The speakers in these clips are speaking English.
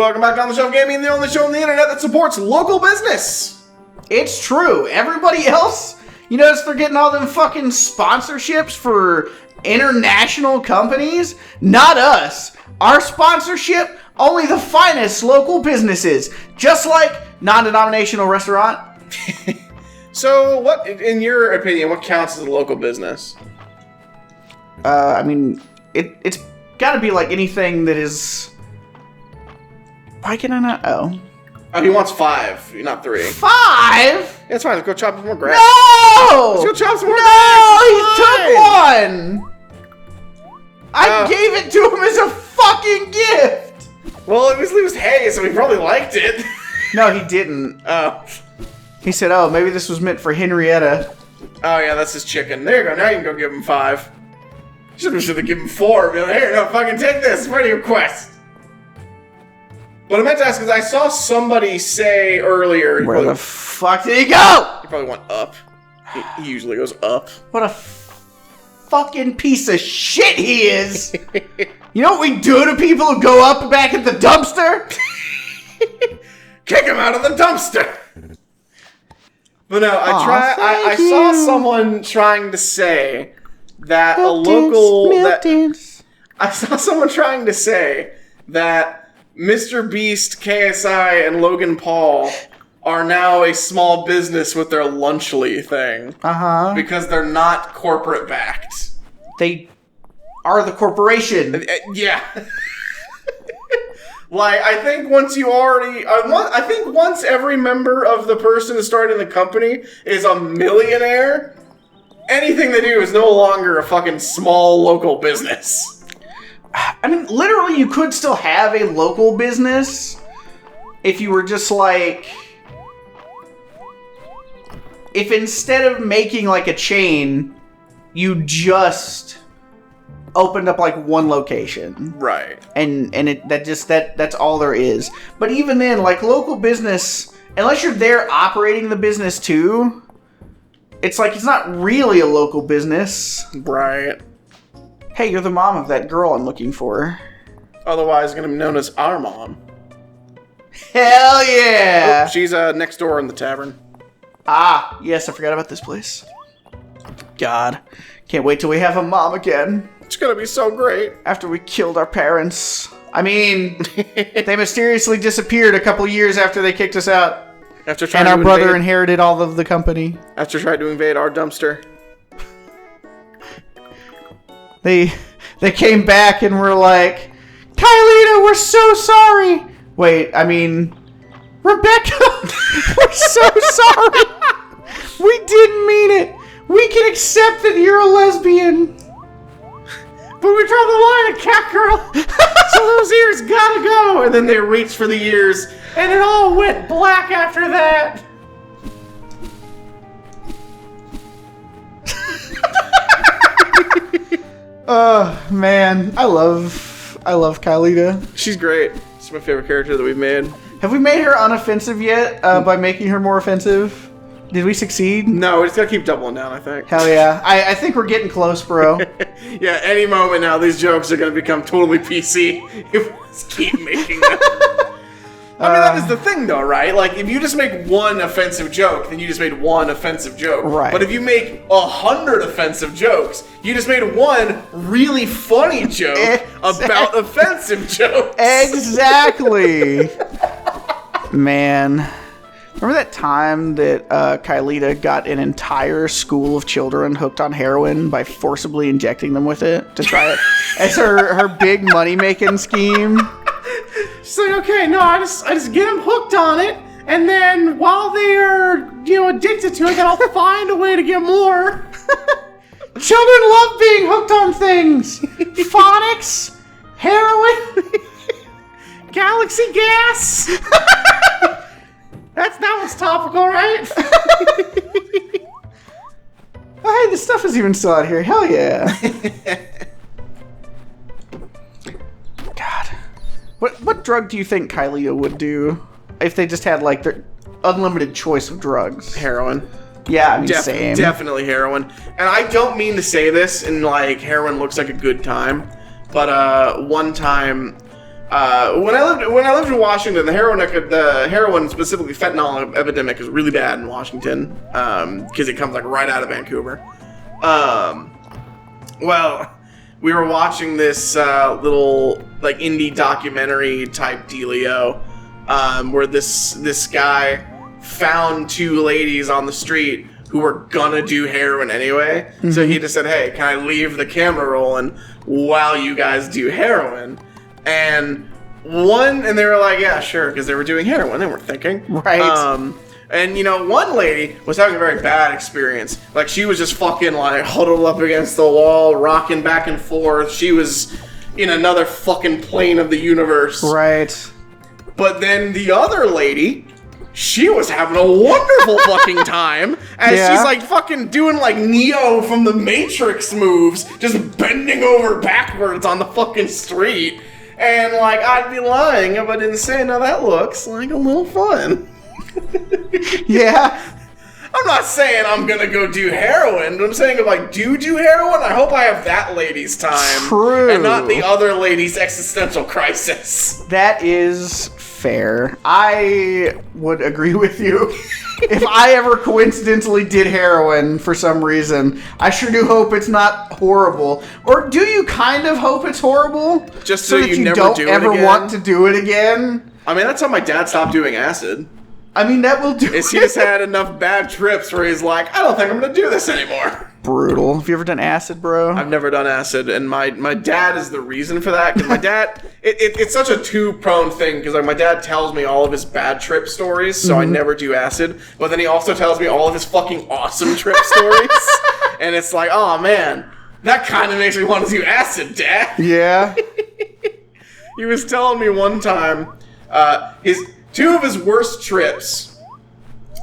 welcome back on the Shelf Gaming, the only show on the internet that supports local business. It's true. Everybody else, you notice they're getting all them fucking sponsorships for international companies? Not us. Our sponsorship, only the finest local businesses. Just like non-denominational restaurant. So, what, in your opinion, what counts as a local business? I mean, it's gotta be like anything that is... Why can I not? Oh, he wants 5, not 3. 5? Yeah, it's fine. Let's go chop some more grass. No! Let's go chop some more No! grass. He took one! I gave it to him as a fucking gift! Well, at least it was hay, so he probably liked it. No, he didn't. Oh. He said, oh, maybe this was meant for Henrietta. Oh, yeah, that's his chicken. There you go. Now you can go give him 5. Should have given him 4. Be like, here, no, fucking take this. Part of your quest. What I meant to ask is I saw somebody say earlier... Where the fuck did he go? He probably went up. He usually goes up. What a fucking piece of shit he is. You know what we do to people who go up back at the dumpster? Kick him out of the dumpster! But no, I saw someone trying to say that I saw someone trying to say that Mr. Beast, KSI, and Logan Paul are now a small business with their Lunchly thing. Uh-huh. Because they're not corporate backed. They are the corporation. Yeah. Like, I think once every member of the person who's starting the company is a millionaire, anything they do is no longer a fucking small local business. I mean, literally, you could still have a local business if you were just like... If instead of making like a chain, you just opened up like one location. Right. And that's all there is. But even then, like local business, unless you're there operating the business too, it's like it's not really a local business. Right. Hey, you're the mom of that girl I'm looking for. Otherwise going to be known as our mom. Hell yeah! Oh, she's next door in the tavern. Ah, yes, I forgot about this place. God, can't wait till we have a mom again. It's going to be so great. After we killed our parents. I mean, they mysteriously disappeared a couple years after they kicked us out. And our brother inherited all of the company. After trying to invade our dumpster. They came back and were like, Kylita, we're so sorry. Wait, I mean, Rebecca, we're so sorry. We didn't mean it. We can accept that you're a lesbian. But we draw the line at cat girl. So those ears gotta go. And then they reached for the ears, and it all went black after that. Oh, man. I love Kylita. She's great. She's my favorite character that we've made. Have we made her unoffensive yet by making her more offensive? Did we succeed? No, we just gotta keep doubling down, I think. Hell yeah. I think we're getting close, bro. Yeah, any moment now, these jokes are gonna become totally PC if we just keep making them. I mean, that is the thing, though, right? Like, if you just make one offensive joke, then you just made one offensive joke. Right. But if you make 100 offensive jokes, you just made one really funny joke about offensive jokes. Exactly. Man. Remember that time that Kylita got an entire school of children hooked on heroin by forcibly injecting them with it to try it as her big money-making scheme? She's like, okay, no, I just get them hooked on it, and then while they are, addicted to it, then I'll find a way to get more. Children love being hooked on things. Phonics, heroin, galaxy gas. That was topical, right? Oh, hey, this stuff is even still out here. Hell yeah. God. What drug do you think Kylita would do if they just had, like, their unlimited choice of drugs? Heroin. Yeah, I mean, same. Definitely heroin. And I don't mean to say this and, like, heroin looks like a good time. But one time, when I lived in Washington, the heroin, specifically fentanyl epidemic, is really bad in Washington because it comes like right out of Vancouver. Well, we were watching this little like indie documentary type dealio where this guy found two ladies on the street who were gonna do heroin anyway. Mm-hmm. So he just said, "Hey, can I leave the camera rolling while you guys do heroin?" And they were like, "Yeah, sure," because they were doing heroin. They weren't thinking. Right. And, one lady was having a very bad experience. Like, she was just fucking, like, huddled up against the wall, rocking back and forth. She was in another fucking plane of the universe. Right. But then the other lady, she was having a wonderful fucking time. As she's, like, fucking doing, like, Neo from the Matrix moves, just bending over backwards on the fucking street. And, like, I'd be lying if I didn't say, now that looks like a little fun. Yeah. I'm not saying I'm gonna go do heroin, but I'm saying if I do heroin, I hope I have that lady's time. True. And not the other lady's existential crisis. That is fair. I would agree with you. If I ever coincidentally did heroin for some reason, I sure do hope it's not horrible. Or do you kind of hope it's horrible? Just so that you never don't do it ever again? Want to do it again? I mean, that's how my dad stopped doing acid. I mean, that will do He just had enough bad trips where he's like, I don't think I'm going to do this anymore. Brutal. Have you ever done acid, bro? I've never done acid, and my dad is the reason for that. Because my dad, it's such a two-prone thing. Because like my dad tells me all of his bad trip stories, so I never do acid. But then he also tells me all of his fucking awesome trip stories, and it's like, oh man, that kind of makes me want to do acid, Dad. Yeah. He was telling me one time, two of his worst trips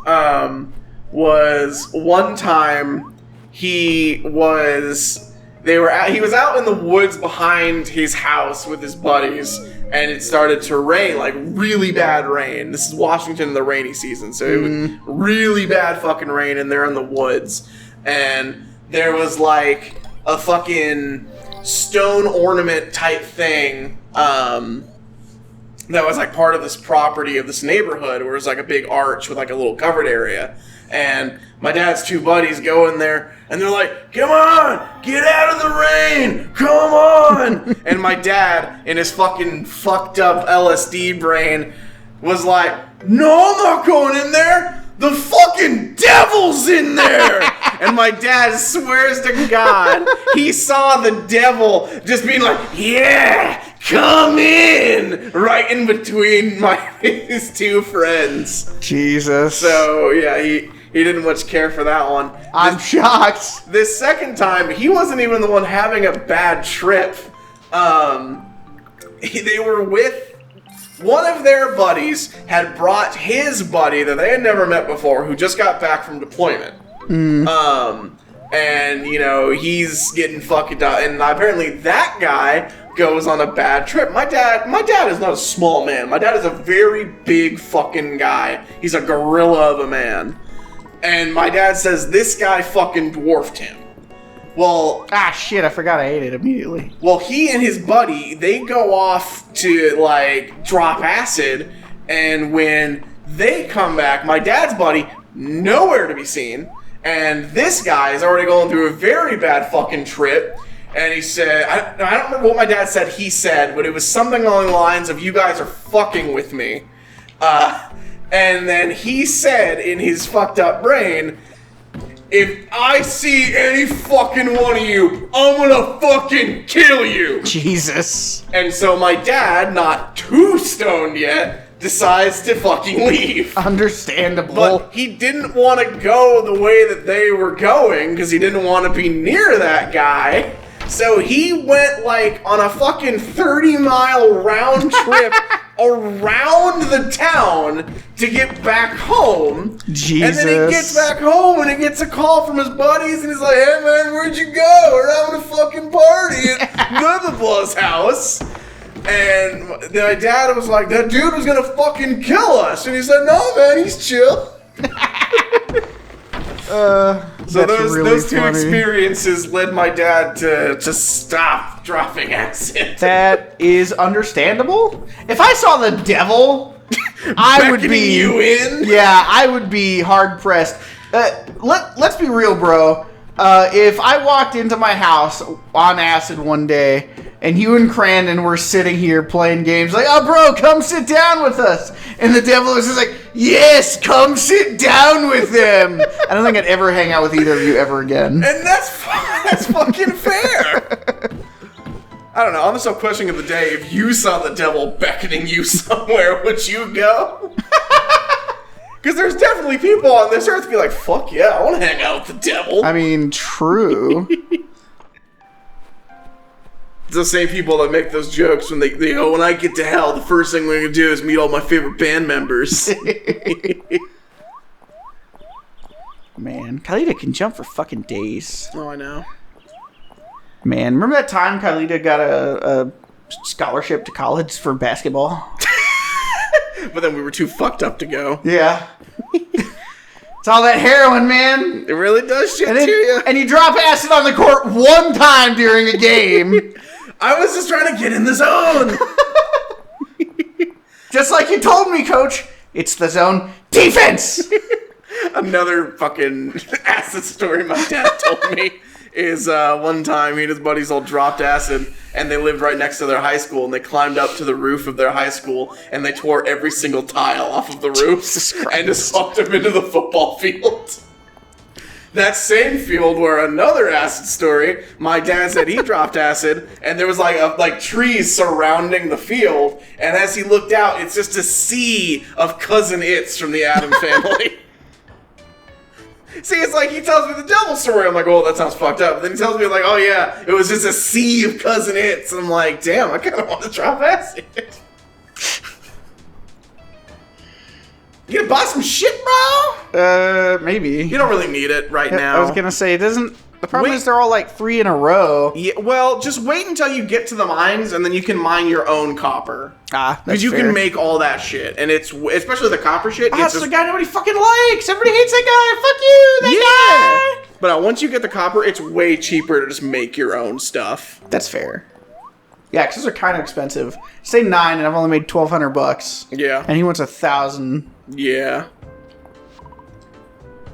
was one time he was out in the woods behind his house with his buddies, and it started to rain, like really bad rain. This is Washington in the rainy season, so it was really bad fucking rain, and they're in the woods, and there was like a fucking stone ornament type thing that was like part of this property of this neighborhood where it was like a big arch with like a little covered area. And my dad's two buddies go in there and they're like, come on, get out of the rain, come on. And my dad, in his fucking fucked up LSD brain, was like, no, I'm not going in there. The fucking devil's in there. And my dad swears to God, he saw the devil just being like, yeah, come in, right in between his two friends. Jesus. So, yeah, he didn't much care for that one. I'm shocked. This second time, he wasn't even the one having a bad trip. They were with one of their buddies had brought his buddy that they had never met before, who just got back from deployment. And, he's getting fucked up. And apparently that guy goes on a bad trip. My dad is not a small man. My dad is a very big fucking guy. He's a gorilla of a man. And my dad says this guy fucking dwarfed him. Well... shit, I forgot I ate it immediately. Well, he and his buddy, they go off to, like, drop acid, and when they come back, my dad's buddy, nowhere to be seen, and this guy is already going through a very bad fucking trip, and he said, I don't remember what my dad said he said, but it was something along the lines of, you guys are fucking with me. And then he said in his fucked up brain, if I see any fucking one of you, I'm gonna fucking kill you. Jesus. And so my dad, not too stoned yet, decides to fucking leave. Understandable. But he didn't want to go the way that they were going because he didn't want to be near that guy. So he went like on a fucking 30-mile round trip around the town to get back home. Jesus. And then he gets back home and he gets a call from his buddies and he's like, hey man, where'd you go? We're having a fucking party at blah blah blah's house. And my dad was like, that dude was gonna fucking kill us. And he said, no man, he's chill. So those two experiences led my dad to stop dropping acid. That is understandable. If I saw the devil, I would be you in. Yeah, I would be hard pressed. Let's be real, bro. If I walked into my house on acid one day and you and Crandon were sitting here playing games like, oh, bro, come sit down with us. And the devil is just like, yes, come sit down with them. I don't think I'd ever hang out with either of you ever again. And that's fucking fair. I don't know. On the question of the day, if you saw the devil beckoning you somewhere, would you go? Because there's definitely people on this earth be like, fuck yeah, I want to hang out with the devil. I mean, true. It's the same people that make those jokes when they go, when I get to hell, the first thing we're going to do is meet all my favorite band members. Man, Khalida can jump for fucking days. Oh, I know. Man, remember that time Khalida got a scholarship to college for basketball? But then we were too fucked up to go. Yeah. It's all that heroin, man. It really does shit to you. And you drop acid on the court one time during a game. I was just trying to get in the zone. Just like you told me, coach. It's the zone defense. Another fucking acid story my dad told me is one time he and his buddies all dropped acid and they lived right next to their high school and they climbed up to the roof of their high school and they tore every single tile off of the roof and just walked them into the football field. That same field where another acid story, my dad said he dropped acid and there was like trees surrounding the field, and as he looked out, it's just a sea of Cousin It's from the Addams Family. See, it's like he tells me the devil story. I'm like, oh, that sounds fucked up. But then he tells me, like, oh, yeah, it was just a sea of Cousin It's. I'm like, damn, I kind of want to drop acid. You gonna buy some shit, bro? Maybe. You don't really need it right now. I was gonna say, it doesn't... The problem is they're all like 3 in a row. Yeah, well, just wait until you get to the mines, and then you can mine your own copper. Because you can make all that shit, and it's especially the copper shit. It's the guy nobody fucking likes. Everybody hates that guy. Fuck you, that guy. But once you get the copper, it's way cheaper to just make your own stuff. That's fair. Yeah, because those are kind of expensive. Say 9, and I've only made $1,200. Yeah. And he wants 1,000. Yeah.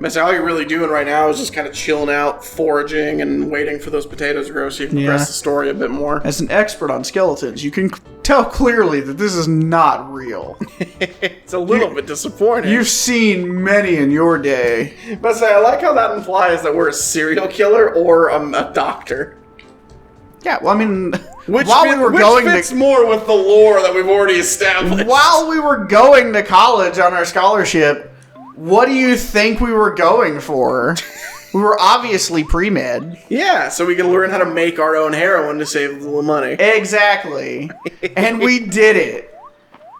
That's all you're really doing right now is just kind of chilling out, foraging, and waiting for those potatoes to grow so you can progress the story a bit more. As an expert on skeletons, you can tell clearly that this is not real. It's a little bit disappointing. You've seen many in your day. But I like how that implies that we're a serial killer or a doctor. Yeah, well, I mean, which fits more with the lore that we've already established. While we were going to college on our scholarship, what do you think we were going for? We were obviously pre-med. Yeah, so we can learn how to make our own heroin to save a little money. Exactly. And we did it.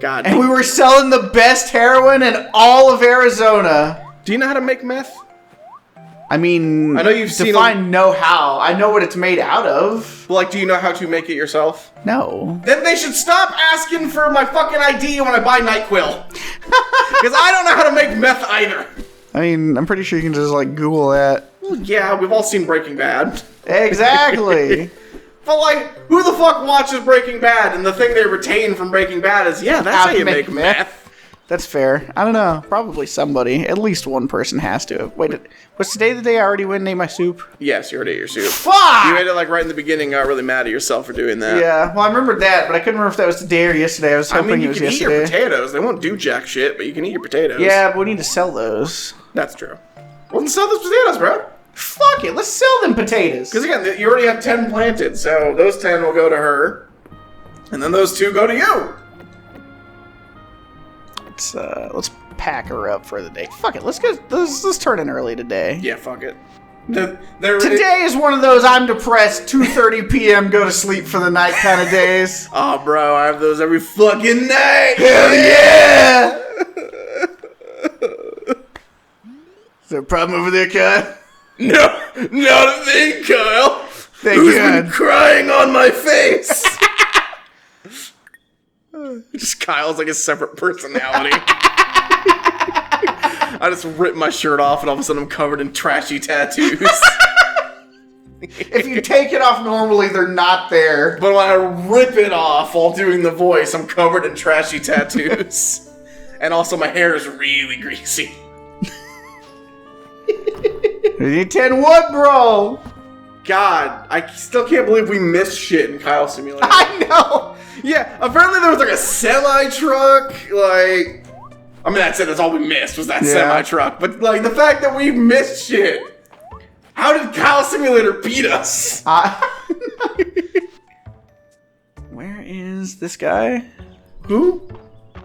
God. And we were selling the best heroin in all of Arizona. Do you know how to make meth? I mean, I know you've seen know-how. I know what it's made out of. Like, do you know how to make it yourself? No. Then they should stop asking for my fucking ID when I buy NyQuil. Because I don't know how to make meth either. I mean, I'm pretty sure you can just, like, Google that. Well, yeah, we've all seen Breaking Bad. Exactly. But, like, who the fuck watches Breaking Bad? And the thing they retain from Breaking Bad is, yeah, that's how you make meth. That's fair. I don't know. Probably somebody. At least one person has to. Wait, what's today the day I already went and ate my soup? Yes, you already ate your soup. Fuck! You ate it like right in the beginning, got really mad at yourself for doing that. Yeah, well, I remembered that, but I couldn't remember if that was today or yesterday. I was hoping it was yesterday. You can eat your potatoes. They won't do jack shit, but you can eat your potatoes. Yeah, but we need to sell those. That's true. Well, then sell those potatoes, bro. Fuck it, let's sell them potatoes. Because again, you already have 10 planted, so those 10 will go to her, and then those 2 go to you. Let's pack her up for the day. Fuck it, let's go. Let's turn in early today. Yeah, fuck it. Today is one of those I'm depressed, 2:30 p.m. go to sleep for the night kind of days. Oh, bro, I have those every fucking night. Hell yeah! Is there a problem over there, Kyle? No, not a thing, Kyle. Thank Who's God. been crying on my face? Just Kyle's like a separate personality. I just rip my shirt off and all of a sudden I'm covered in trashy tattoos. If you take it off normally, they're not there. But when I rip it off while doing the voice, I'm covered in trashy tattoos. And also my hair is really greasy. You 10 what, bro? God, I still can't believe we missed shit in Kyle Simulator. I know. Yeah, apparently there was like a semi-truck, like... I mean, that's it, that's all we missed, was that semi-truck. But, like, the fact that we missed shit... How did Kyle Simulator beat us? Where is this guy? Who?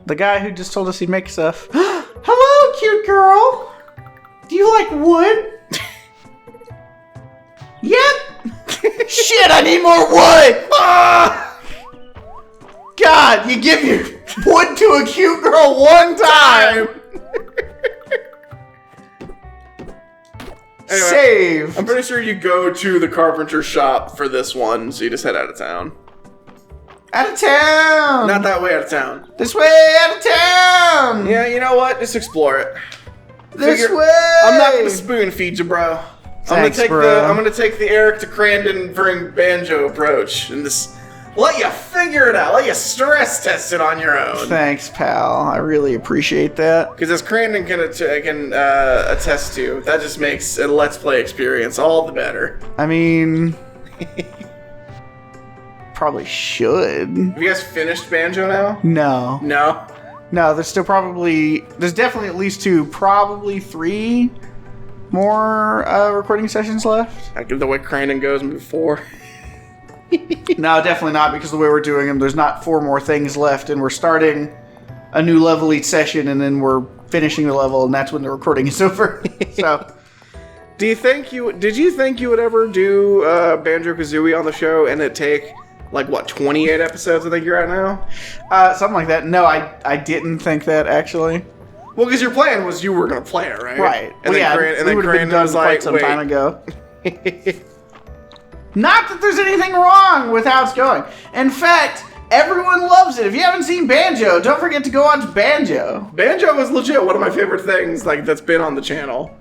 The guy who just told us he'd make stuff. Hello, cute girl. Do you like wood? Yep. Shit, I need more wood. Ah! God, you give your wood to a cute girl one time. Anyway, save. I'm pretty sure you go to the carpenter shop for this one, so you just head out of town. Out of town. Not that way out of town. This way out of town. Yeah, you know what? Just explore it. This way. I'm not gonna spoon feed you, bro. Thanks, I'm bro. gonna take the Eric to Crandon bring banjo approach and just let you figure it out. Let you stress test it on your own. Thanks, pal. I really appreciate that. Because as Crandon can attest to, that just makes a Let's Play experience all the better. I mean, probably should. Have you guys finished banjo now? No. No? No, there's definitely at least 2, probably 3 more recording sessions left. I give the way Crandon goes, maybe 4. No, definitely not, because the way we're doing them, there's not 4 more things left, and we're starting a new level each session, and then we're finishing the level, and that's when the recording is over. So, did you think you would ever do Banjo-Kazooie on the show and it take, like, what, 28 episodes I think you're at now? something like that. No, I didn't think that, actually. Well, because your plan was you were going to play it, right? Right. And then Crandon was like, some time ago. Not that there's anything wrong with how it's going. In fact, everyone loves it. If you haven't seen Banjo, don't forget to go watch Banjo. Banjo was legit one of my favorite things, like, that's been on the channel.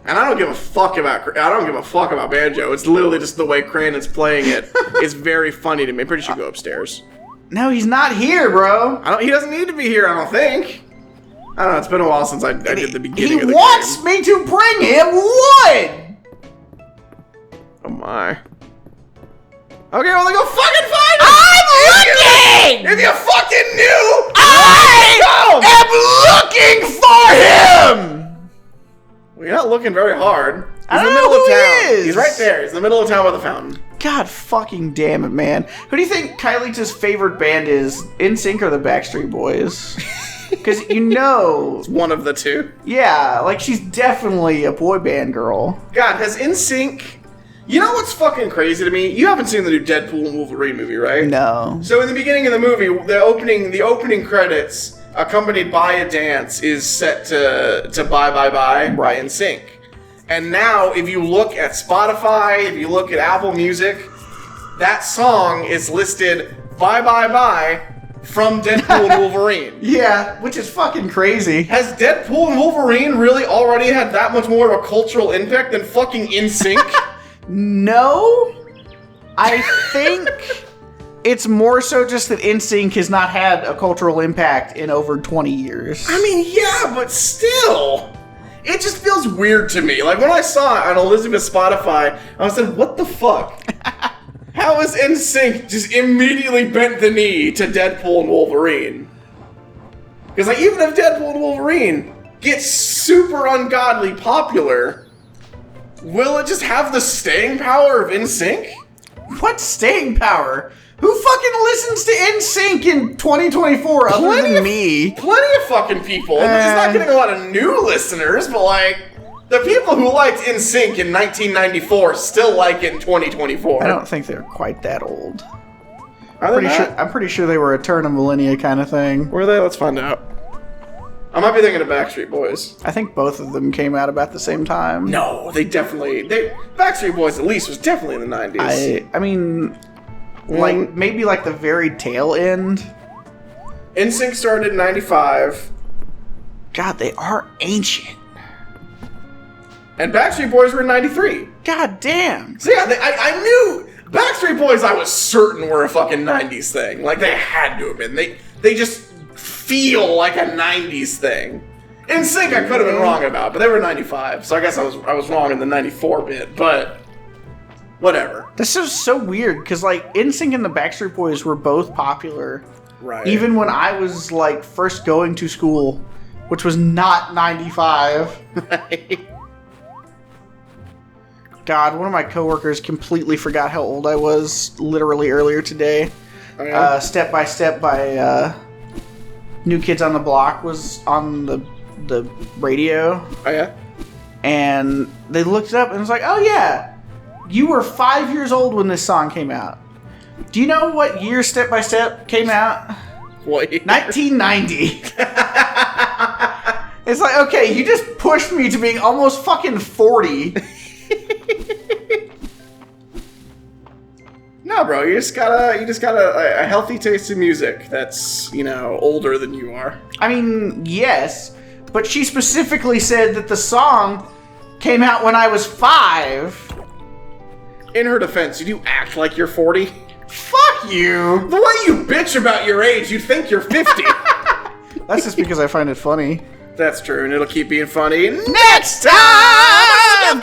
And I don't give a fuck about Banjo. It's literally just the way Crandon's playing it is very funny to me. I'm pretty sure you go upstairs. No, he's not here, bro. He doesn't need to be here, I don't think. I don't know, it's been a while since I did the beginning of the game. He wants me to bring him wood! Oh my. Okay, well then go fucking find him! I'm looking! If you fucking knew! I am looking for him! Well, you're not looking very hard. He's I in the don't middle know of who town. he is. He's right there. He's in the middle of town by the fountain. God fucking damn it, man. Who do you think Kylie's favorite band is? NSYNC or the Backstreet Boys? Because you know... It's one of the two. Yeah, like she's definitely a boy band girl. God, has NSYNC... You know what's fucking crazy to me? You haven't seen the new Deadpool and Wolverine movie, right? No. So in the beginning of the movie, the opening credits, accompanied by a dance, is set to Bye Bye Bye by NSYNC. And now, if you look at Spotify, if you look at Apple Music, that song is listed Bye Bye Bye from Deadpool and Wolverine. Yeah, which is fucking crazy. Has Deadpool and Wolverine really already had that much more of a cultural impact than fucking NSYNC? No, I think it's more so just that NSYNC has not had a cultural impact in over 20 years. I mean, yeah, but still, it just feels weird to me. Like when I saw it on Elizabeth's Spotify, I was like, what the fuck? How is NSYNC just immediately bent the knee to Deadpool and Wolverine? Because like even if Deadpool and Wolverine gets super ungodly popular, will it just have the staying power of NSYNC? What staying power? Who fucking listens to NSYNC in 2024 other than me? Plenty of fucking people. It's not getting a lot of new listeners, but like, the people who liked NSYNC in 1994 still like it in 2024. I don't think they're quite that old. Are they not? I'm pretty sure they were a turn of millennia kind of thing. Were they? Let's find out. I might be thinking of Backstreet Boys. I think both of them came out about the same time. No, Backstreet Boys at least was definitely in the 90s. I mean, like, maybe like the very tail end. NSYNC started in 95. God, they are ancient. And Backstreet Boys were in 93. God damn. So yeah, I knew Backstreet Boys, I was certain were a fucking 90s thing. Like, they had to have been. They just feel like a 90s thing. NSYNC I could have been wrong about, but they were 95, so I guess I was wrong in the 94 bit, but whatever. This is so weird, because, like, NSYNC and the Backstreet Boys were both popular. Right. Even when I was, like, first going to school, which was not 95. God, one of my coworkers completely forgot how old I was literally earlier today. Oh, yeah? Step by Step by New Kids on the Block was on the radio. Oh, yeah? And they looked it up and was like, oh, yeah, you were 5 years old when this song came out. Do you know what year Step by Step came out? What year? 1990. It's like, okay, you just pushed me to being almost fucking 40. No, bro, you just got a healthy taste in music that's, older than you are. I mean, yes, but she specifically said that the song came out when I was 5. In her defense, you do act like you're 40. Fuck you! The way you bitch about your age, you think you're 50. That's just because I find it funny. That's true, and it'll keep being funny Next time!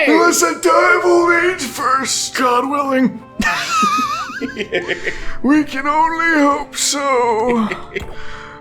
Unless I die of old age first, God willing. We can only hope so.